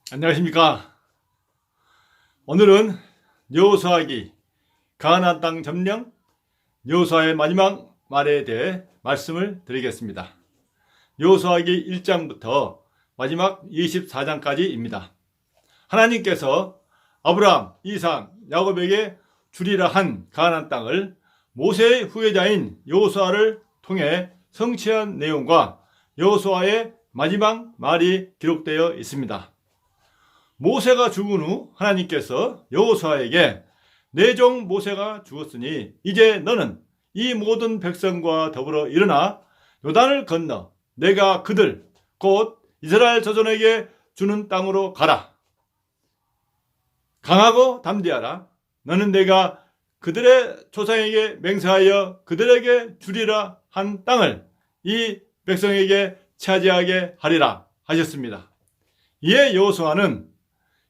안녕하십니까. 오늘은 여호수아기 가나안 땅 점령 여호수아의 마지막 말에 대해 말씀을 드리겠습니다. 여호수아기 1장부터 마지막 24장까지입니다. 하나님께서 아브라함, 이삭, 야곱에게 주리라 한 가나안 땅을 모세의 후계자인 여호수아를 통해 성취한 내용과 여호수아의 마지막 말이 기록되어 있습니다. 모세가 죽은 후 하나님께서 여호수아에게 내 종 모세가 죽었으니 이제 너는 이 모든 백성과 더불어 일어나 요단을 건너 내가 그들 곧 이스라엘 자손에게 주는 땅으로 가라. 강하고 담대하라. 너는 내가 그들의 조상에게 맹세하여 그들에게 주리라 한 땅을 이 백성에게 차지하게 하리라 하셨습니다. 이에 여호수아는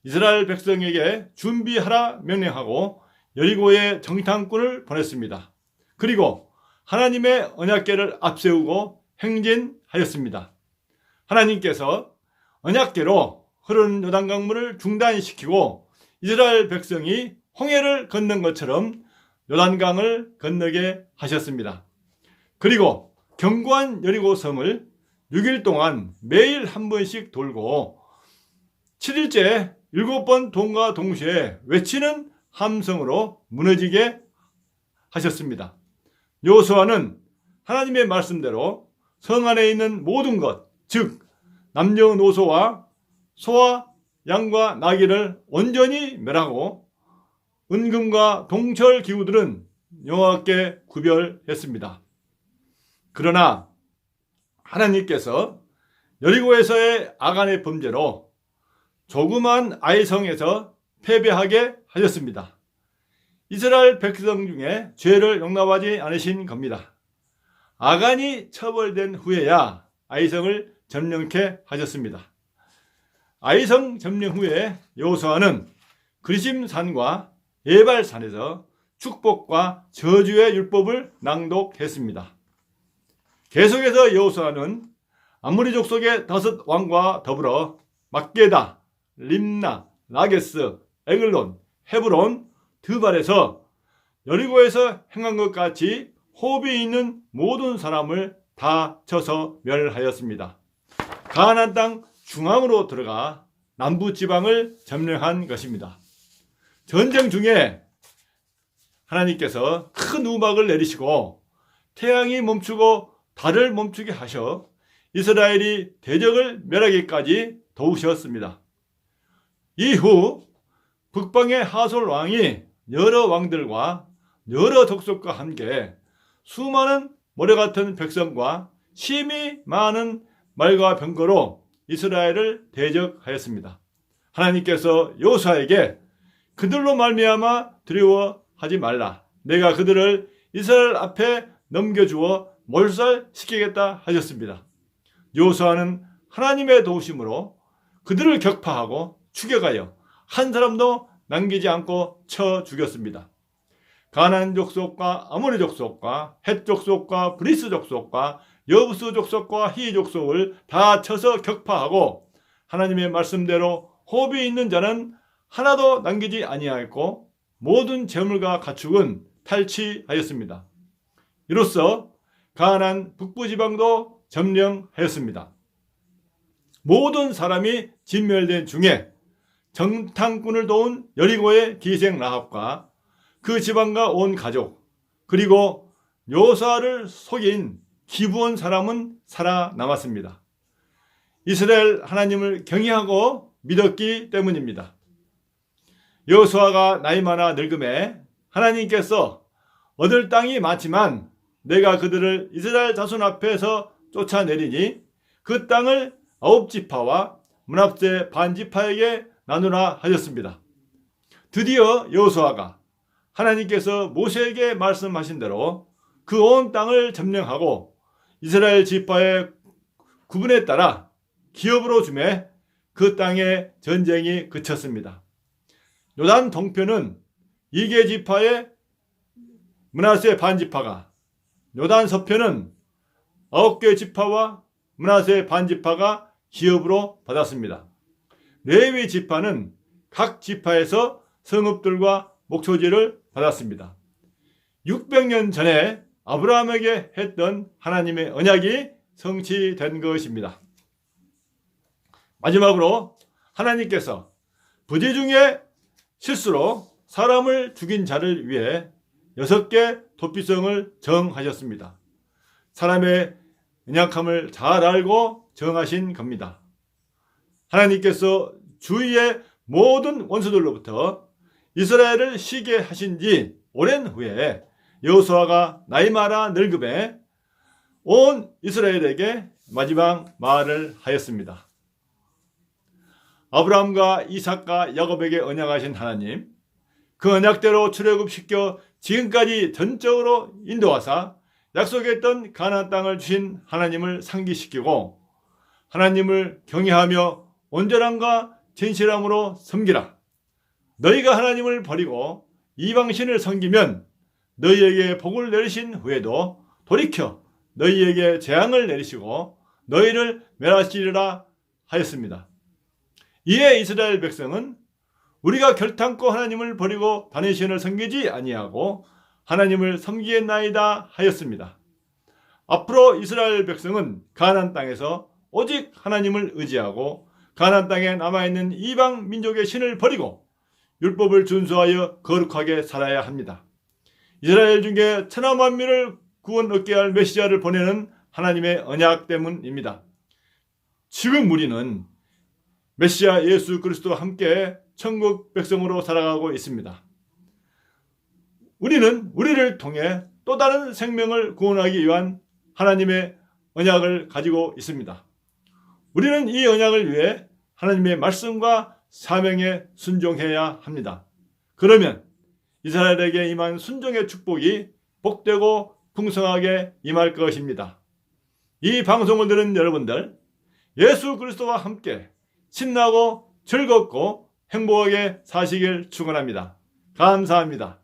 이스라엘 백성에게 준비하라 명령하고 여리고에 정탐꾼을 보냈습니다. 그리고 하나님의 언약궤를 앞세우고 행진하였습니다. 하나님께서 언약궤로 흐르는 요단강물을 중단시키고 이스라엘 백성이 홍해를 건넌 것처럼 요단강을 건너게 하셨습니다. 그리고 견고한 여리고 성을 6일 동안 매일 한 번씩 돌고 7일째 7번 동과 동시에 외치는 함성으로 무너지게 하셨습니다. 여호수아는 하나님의 말씀대로 성 안에 있는 모든 것, 즉 남녀노소와 소와 양과 나귀를 온전히 멸하고 은금과 동철 기구들은 명확하게 구별했습니다. 그러나 하나님께서 여리고에서의 아간의 범죄로 조그만 아이성에서 패배하게 하셨습니다. 이스라엘 백성 중에 죄를 용납하지 않으신 겁니다. 아간이 처벌된 후에야 아이성을 점령케 하셨습니다. 아이성 점령 후에 여호수아는 그리심산과 예발산에서 축복과 저주의 율법을 낭독했습니다. 계속해서 여호수아는 아모리 족속의 5 왕과 더불어 막게다, 림나, 라게스, 에글론, 헤브론, 드발에서 여리고에서 행한 것 같이 호흡이 있는 모든 사람을 다 쳐서 멸하였습니다. 가나안 땅 중앙으로 들어가 남부 지방을 점령한 것입니다. 전쟁 중에 하나님께서 큰 우박을 내리시고 태양이 멈추고 달을 멈추게 하셔 이스라엘이 대적을 멸하기까지 도우셨습니다. 이후 북방의 하솔 왕이 여러 왕들과 여러 족속과 함께 수많은 모래 같은 백성과 심히 많은 말과 병거로 이스라엘을 대적하였습니다. 하나님께서 여호수아에게 그들로 말미암아 두려워하지 말라. 내가 그들을 이스라엘 앞에 넘겨주어 몰살시키겠다 하셨습니다. 여호수아는 하나님의 도우심으로 그들을 격파하고 추격하여 한 사람도 남기지 않고 쳐 죽였습니다. 가나안 족속과 아모리 족속과 헷 족속과 브리스 족속과 여부스 족속과 히 족속을 다 쳐서 격파하고 하나님의 말씀대로 호흡이 있는 자는 하나도 남기지 아니하였고 모든 재물과 가축은 탈취하였습니다. 이로써 가나안 북부 지방도 점령하였습니다. 모든 사람이 진멸된 중에 정탐꾼을 도운 여리고의 기생 라합과 그 지방과 온 가족 그리고 여호수아를 속인 기브온 사람은 살아남았습니다. 이스라엘 하나님을 경외하고 믿었기 때문입니다. 여호수아가 나이 많아 늙음에 하나님께서 얻을 땅이 많지만 내가 그들을 이스라엘 자손 앞에서 쫓아내리니 그 땅을 9지파와 므낫세 반지파에게 나누라 하셨습니다. 드디어 여호수아가 하나님께서 모세에게 말씀하신 대로 그 온 땅을 점령하고 이스라엘 지파의 구분에 따라 기업으로 주매 그 땅의 전쟁이 그쳤습니다. 요단 동편은 2개 지파의 므낫세 반지파가, 요단 서편은 9개 지파와 므낫세 반지파가 기업으로 받았습니다. 레위 지파는 각 지파에서 성읍들과 목초지를 받았습니다. 600년 전에 아브라함에게 했던 하나님의 언약이 성취된 것입니다. 마지막으로 하나님께서 부재 중에 실수로 사람을 죽인 자를 위해 6개 도피성을 정하셨습니다. 사람의 연약함을 잘 알고 정하신 겁니다. 하나님께서 주위의 모든 원수들로부터 이스라엘을 쉬게 하신 지 오랜 후에 여호수아가 나이 많아 늙음에 온 이스라엘에게 마지막 말을 하였습니다. 아브라함과 이삭과 야곱에게 언약하신 하나님, 그 언약대로 출애굽시켜 지금까지 전적으로 인도하사 약속했던 가나안 땅을 주신 하나님을 상기시키고 하나님을 경외하며 온전함과 진실함으로 섬기라. 너희가 하나님을 버리고 이방신을 섬기면 너희에게 복을 내리신 후에도 돌이켜 너희에게 재앙을 내리시고 너희를 멸하시리라 하였습니다. 이에 이스라엘 백성은 우리가 결탄코 하나님을 버리고 다른 신을 섬기지 아니하고 하나님을 섬기겠나이다 하였습니다. 앞으로 이스라엘 백성은 가나안 땅에서 오직 하나님을 의지하고 가나안 땅에 남아있는 이방 민족의 신을 버리고 율법을 준수하여 거룩하게 살아야 합니다. 이스라엘 중에 천하 만민을 구원 얻게 할 메시아를 보내는 하나님의 언약 때문입니다. 지금 우리는 메시아 예수 그리스도와 함께 천국 백성으로 살아가고 있습니다. 우리는 우리를 통해 또 다른 생명을 구원하기 위한 하나님의 언약을 가지고 있습니다. 우리는 이 언약을 위해 하나님의 말씀과 사명에 순종해야 합니다. 그러면 이스라엘에게 임한 순종의 축복이 복되고 풍성하게 임할 것입니다. 이 방송을 들은 여러분들, 예수 그리스도와 함께 신나고 즐겁고 행복하게 사시길 축원합니다. 감사합니다.